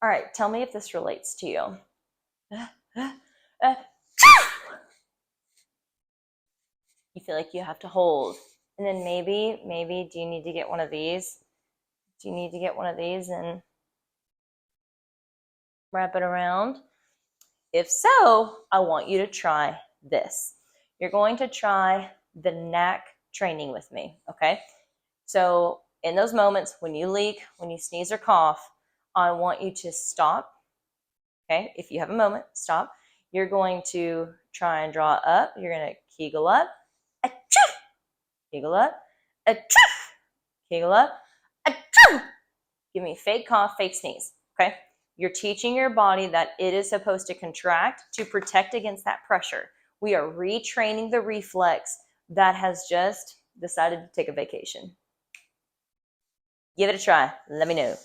All right, tell me if this relates to you. You feel like you have to hold. And then maybe, do you need to get one of these? Do you need to get one of these and wrap it around? If so, I want you to try this. You're going to try the Knack Training with me, okay? So in those moments when you leak, when you sneeze or cough, I want you to stop, okay? If you have a moment, stop. You're going to try and draw up. You're going to kegel up, achoo, kegel up, achoo, kegel up, achoo. Give me fake cough, fake sneeze, okay? You're teaching your body that it is supposed to contract to protect against that pressure. We are retraining the reflex that has just decided to take a vacation. Give it a try. Let me know.